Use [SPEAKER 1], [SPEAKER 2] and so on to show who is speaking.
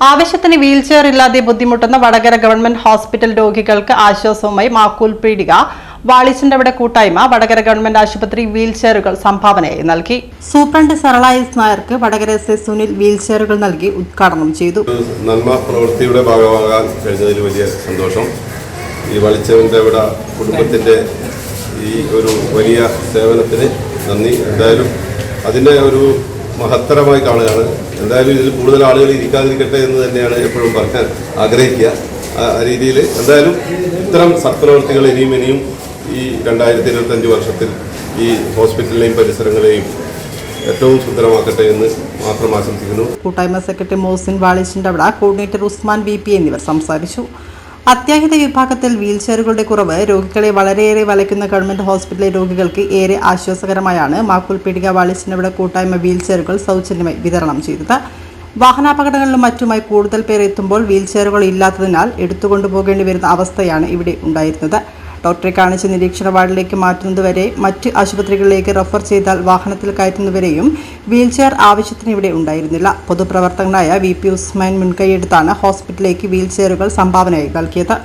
[SPEAKER 1] ആവശ്യത്തിന് വീൽചെയർ ഇല്ലാതെ ബുദ്ധിമുട്ടുന്ന വടകര ഗവൺമെന്റ് ഹോസ്പിറ്റൽ രോഗികൾക്ക് ആശ്വാസവുമായി മാക്കൂൽ പീടിക വാളിച്ചന്റെ കൂട്ടായ്മ വടകര ഗവൺമെന്റ് ആശുപത്രി വീൽചെയറുകൾ സംഭാവനയായി നൽകി. സൂപ്രണ്ട് സരള എസ് നായർക്ക് വടകര എസ് സുനിൽ വീൽചെയറുകൾ നൽകി ഉദ്ഘാടനം ചെയ്തു.
[SPEAKER 2] നന്മ പ്രവൃത്തിയുടെ ഭാഗമാകാൻ കഴിഞ്ഞതിൽ വലിയ സന്തോഷം. ഈ വാളിച്ചന്റെ കുടുംബത്തിന്റെ ഈ ഒരു വലിയ സേവനത്തിന് നന്ദി. എന്തായാലും അതിന്റെ ഒരു മഹത്തരമായി കാണുകയാണ്. എന്തായാലും ഇതിൽ കൂടുതൽ ആളുകൾ ഇരിക്കാതിരിക്കട്ടെ എന്ന് തന്നെയാണ് എപ്പോഴും പറയാൻ ആഗ്രഹിക്കുക. ആ രീതിയിൽ എന്തായാലും ഇത്തരം സത്പ്രവൃത്തികൾ ഇനിയും ഈ 2025 വർഷത്തിൽ ഈ ഹോസ്പിറ്റലിലെയും പരിസരങ്ങളെയും ഏറ്റവും സുന്ദരമാക്കട്ടെ എന്ന് മാത്രം ആശംസിക്കുന്നു.
[SPEAKER 1] കൂട്ടായ്മ സെക്രട്ടറി മോസിൻ വാളിച്ചന്റെ കോർഡിനേറ്റർ ഉസ്മാൻ VP എന്നിവർ സംസാരിച്ചു. അത്യാഹിത വിഭാഗത്തിൽ വീൽചെയറുകളുടെ കുറവ് രോഗികളെ വളരെയേറെ വലയ്ക്കുന്ന ഗവൺമെന്റ് ഹോസ്പിറ്റലിലെ രോഗികൾക്ക് ഏറെ ആശ്വാസകരമായാണ് മാക്കൂൽ പീടിക വാളിച്ചന്റെ കൂട്ടായ്മ വീൽചെയറുകൾ സൗജന്യമായി വിതരണം ചെയ്തത്. വാഹനാപകടങ്ങളിലും മറ്റുമായി കൂടുതൽ പേർ എത്തുമ്പോൾ വീൽചെയറുകൾ ഇല്ലാത്തതിനാൽ എടുത്തുകൊണ്ടുപോകേണ്ടി വരുന്ന അവസ്ഥയാണ് ഇവിടെ ഉണ്ടായിരുന്നത്. ഡോക്ടറെ കാണിച്ച് നിരീക്ഷണ വാർഡിലേക്ക് മാറ്റുന്നതുവരെ മറ്റ് ആശുപത്രികളിലേക്ക് റഫർ ചെയ്താൽ വാഹനത്തിൽ കയറ്റുന്നവരെയും വീൽചെയർ ആവശ്യത്തിന് ഇവിടെ ഉണ്ടായിരുന്നില്ല. പൊതുപ്രവർത്തകനായ VP ഉസ്മാൻ മുൻകൈയെടുത്താണ് ഹോസ്പിറ്റലിലേക്ക് വീൽചെയറുകൾ സംഭാവനയായി നൽകിയത്.